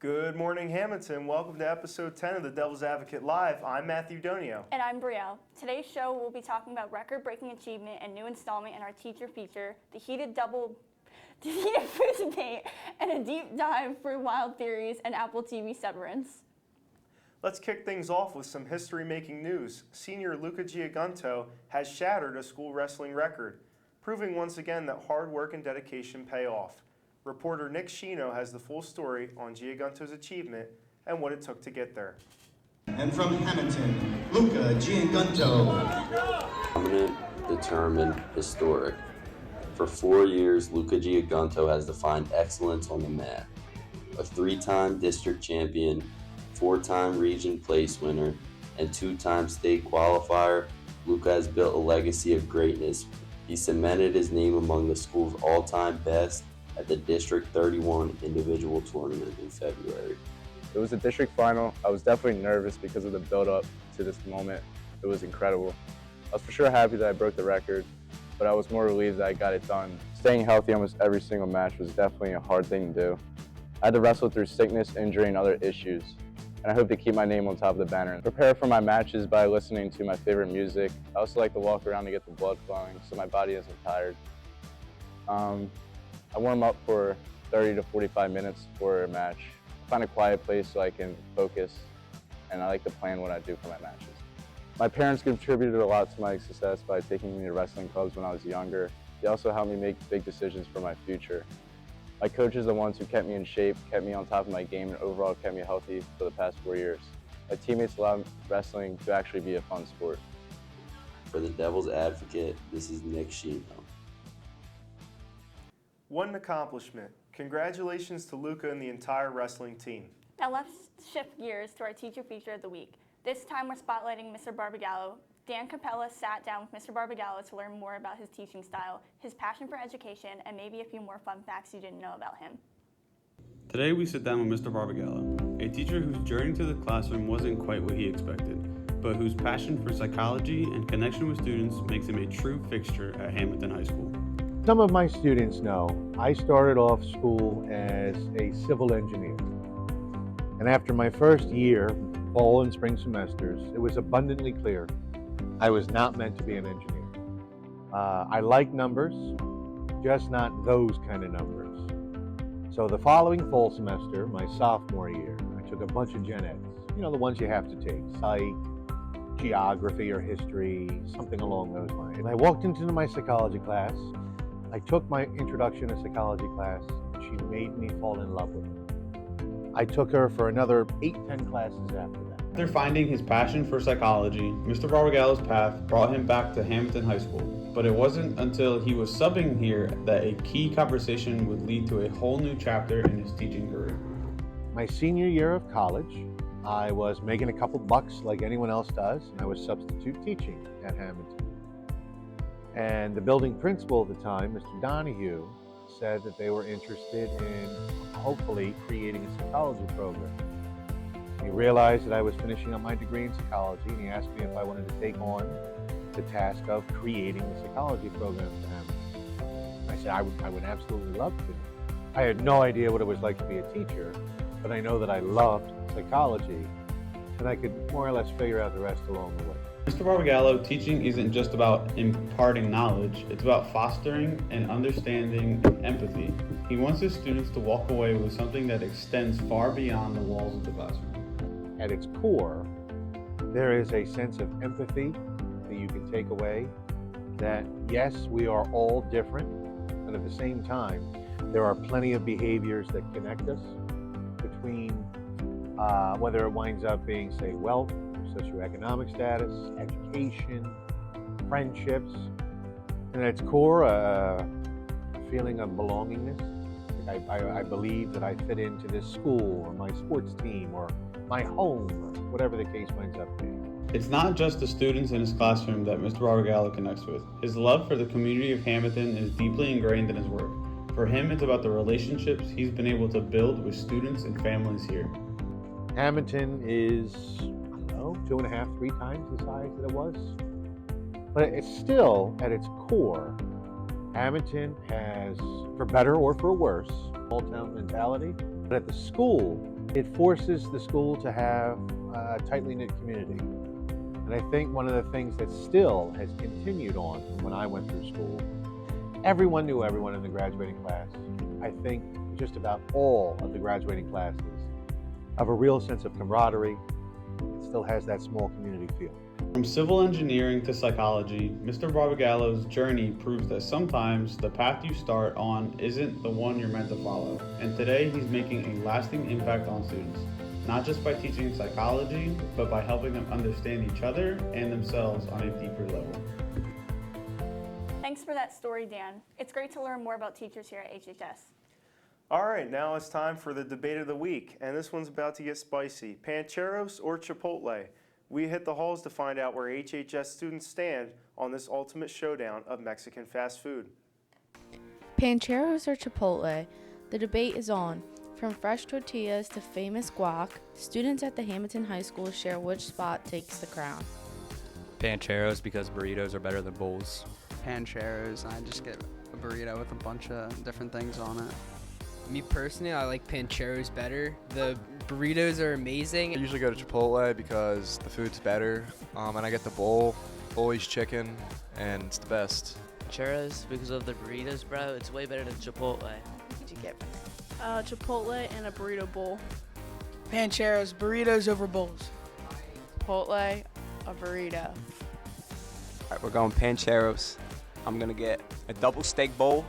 Good morning, Hamilton. Welcome to episode 10 of the Devil's Advocate Live. I'm Matthew Donio. And I'm Brielle. Today's show, we'll be talking about record-breaking achievement and new installment in our teacher feature, the heated food debate, and a deep dive for Wild Theories and Apple TV severance. Let's kick things off with some history-making news. Senior Luca Giagunto has shattered a school wrestling record, proving once again that hard work and dedication pay off. Reporter Nick Shino has the full story on Giagunto's achievement and what it took to get there. And from Hamilton, Luca Giagunto. Dominant, determined, historic. For 4 years, Luca Giagunto has defined excellence on the mat. A 3-time district champion, 4-time region place winner, and 2-time state qualifier, Luca has built a legacy of greatness. He cemented his name among the school's all-time best at the District 31 individual tournament in February. It was a district final. I was definitely nervous because of the build-up to this moment. It was incredible. I was for sure happy that I broke the record, but I was more relieved that I got it done. Staying healthy almost every single match was definitely a hard thing to do. I had to wrestle through sickness, injury, and other issues, and I hope to keep my name on top of the banner. Prepare for my matches by listening to my favorite music. I also like to walk around to get the blood flowing so my body isn't tired. I warm up for 30 to 45 minutes for a match. I find a quiet place so I can focus, and I like to plan what I do for my matches. My parents contributed a lot to my success by taking me to wrestling clubs when I was younger. They also helped me make big decisions for my future. My coaches are the ones who kept me in shape, kept me on top of my game, and overall kept me healthy for the past 4 years. My teammates allowed wrestling to actually be a fun sport. For the Devil's Advocate, this is Nick Shino. What an accomplishment. Congratulations to Luca and the entire wrestling team. Now let's shift gears to our teacher feature of the week. This time we're spotlighting Mr. Barbagallo. Dan Capella sat down with Mr. Barbagallo to learn more about his teaching style, his passion for education, and maybe a few more fun facts you didn't know about him. Today we sit down with Mr. Barbagallo, a teacher whose journey to the classroom wasn't quite what he expected, but whose passion for psychology and connection with students makes him a true fixture at Hamilton High School. Some of my students know I started off school as a civil engineer. And after my first year, fall and spring semesters, it was abundantly clear I was not meant to be an engineer. I like numbers, just not those kind of numbers. So the following fall semester, my sophomore year, I took a bunch of gen eds. You know, the ones you have to take, psych, geography or history, something along those lines. And I walked into my psychology class. I took my introduction to psychology class, and she made me fall in love with her. I took her for another 8-10 classes after that. After finding his passion for psychology, Mr. Barbagallo's path brought him back to Hamilton High School. But it wasn't until he was subbing here that a key conversation would lead to a whole new chapter in his teaching career. My senior year of college, I was making a couple bucks like anyone else does, and I was substitute teaching at Hamilton. And the building principal at the time, Mr. Donahue, said that they were interested in hopefully creating a psychology program. He realized that I was finishing up my degree in psychology, and he asked me if I wanted to take on the task of creating the psychology program for Hamilton. I said I would absolutely love to. I had no idea what it was like to be a teacher, but I know that I loved psychology, and I could more or less figure out the rest along the way. Mr. Barbagallo, teaching isn't just about imparting knowledge, it's about fostering and understanding and empathy. He wants his students to walk away with something that extends far beyond the walls of the classroom. At its core, there is a sense of empathy that you can take away, that yes, we are all different, and at the same time, there are plenty of behaviors that connect us between whether it winds up being, say, wealth, socioeconomic status, education, friendships, and at its core, a feeling of belongingness. Like I believe that I fit into this school or my sports team or my home, or whatever the case winds up being. It's not just the students in his classroom that Mr. Barbagallo connects with. His love for the community of Hamilton is deeply ingrained in his work. For him, it's about the relationships he's been able to build with students and families here. Hamilton is, 2.5, 3 times the size that it was. But it's still, at its core, Hamilton has, for better or for worse, small town mentality. But at the school, it forces the school to have a tightly knit community. And I think one of the things that still has continued on from when I went through school, everyone knew everyone in the graduating class. I think just about all of the graduating classes have a real sense of camaraderie. It still has that small community feel. From civil engineering to psychology, Mr. Barbagallo's journey proves that sometimes the path you start on isn't the one you're meant to follow. And today he's making a lasting impact on students, not just by teaching psychology, but by helping them understand each other and themselves on a deeper level. Thanks for that story, Dan. It's great to learn more about teachers here at HHS. All right, now it's time for the debate of the week, and this one's about to get spicy. Pancheros or Chipotle? We hit the halls to find out where HHS students stand on this ultimate showdown of Mexican fast food. Pancheros or Chipotle? The debate is on. From fresh tortillas to famous guac, students at the Hamilton High School share which spot takes the crown. Pancheros because burritos are better than bowls. Pancheros. I just get a burrito with a bunch of different things on it. Me personally, I like Pancheros better. The burritos are amazing. I usually go to Chipotle because the food's better, and I get the bowl, always chicken, and it's the best. Pancheros because of the burritos, bro. It's way better than Chipotle. What did you get? Chipotle and a burrito bowl. Pancheros, burritos over bowls. Chipotle, a burrito. All right, we're going Pancheros. I'm gonna get a double steak bowl,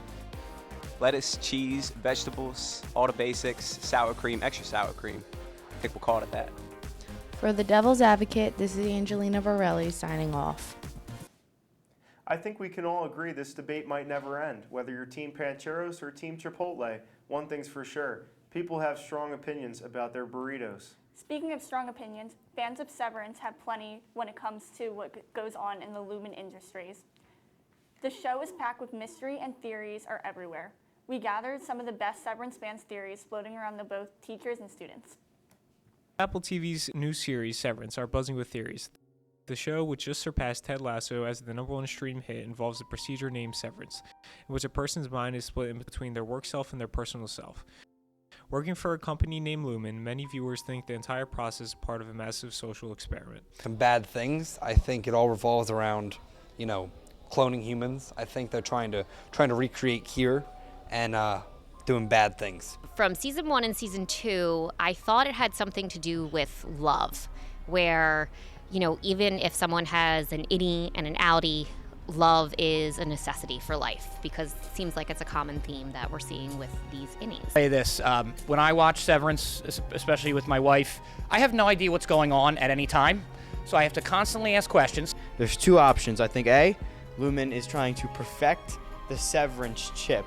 lettuce, cheese, vegetables, all the basics, sour cream, extra sour cream. I think we'll call it that. For the Devil's Advocate, this is Angelina Varelli signing off. I think we can all agree this debate might never end. Whether you're Team Pancheros or Team Chipotle, one thing's for sure, people have strong opinions about their burritos. Speaking of strong opinions, fans of Severance have plenty when it comes to what goes on in the Lumen Industries. The show is packed with mystery and theories are everywhere. We gathered some of the best Severance fans' theories floating around the both teachers and students. Apple TV's new series, Severance, are buzzing with theories. The show, which just surpassed Ted Lasso as the #1 stream hit, involves a procedure named severance, in which a person's mind is split in between their work self and their personal self. Working for a company named Lumen, many viewers think the entire process is part of a massive social experiment. Some bad things. I think it all revolves around, cloning humans. I think they're trying to recreate here and doing bad things. From season 1 and season 2, I thought it had something to do with love, where, even if someone has an innie and an outie, love is a necessity for life, because it seems like it's a common theme that we're seeing with these innies. Say this, when I watch Severance, especially with my wife, I have no idea what's going on at any time, so I have to constantly ask questions. There's two options. I think A, Lumen is trying to perfect the severance chip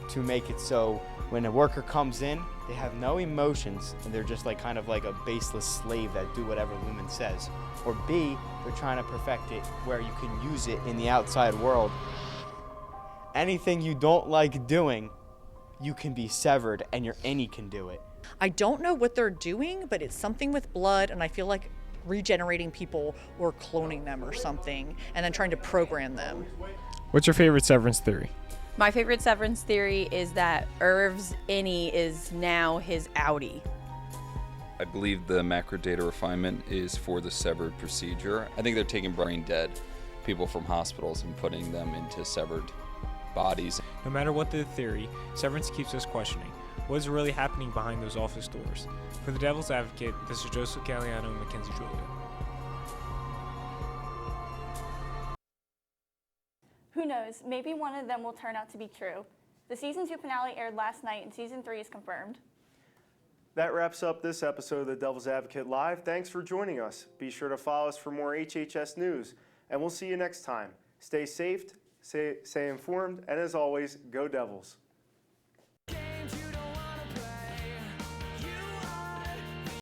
to make it so when a worker comes in, they have no emotions and they're just kind of like a baseless slave that do whatever Lumen says. Or B, they're trying to perfect it where you can use it in the outside world. Anything you don't like doing, you can be severed and your innie can do it. I don't know what they're doing, but it's something with blood, and I feel like regenerating people or cloning them or something, and then trying to program them. What's your favorite Severance theory? My favorite Severance theory is that Irv's innie is now his outie. I believe the macro data refinement is for the severed procedure. I think they're taking brain dead people from hospitals and putting them into severed bodies. No matter what the theory, Severance keeps us questioning. What is really happening behind those office doors? For the Devil's Advocate, this is Joseph Galliano and Mackenzie Julia. Who knows, maybe one of them will turn out to be true. The season 2 finale aired last night and season 3 is confirmed. That wraps up this episode of the Devil's Advocate Live. Thanks for joining us. Be sure to follow us for more HHS news, and we'll see you next time. Stay safe, stay informed, and as always, go Devils.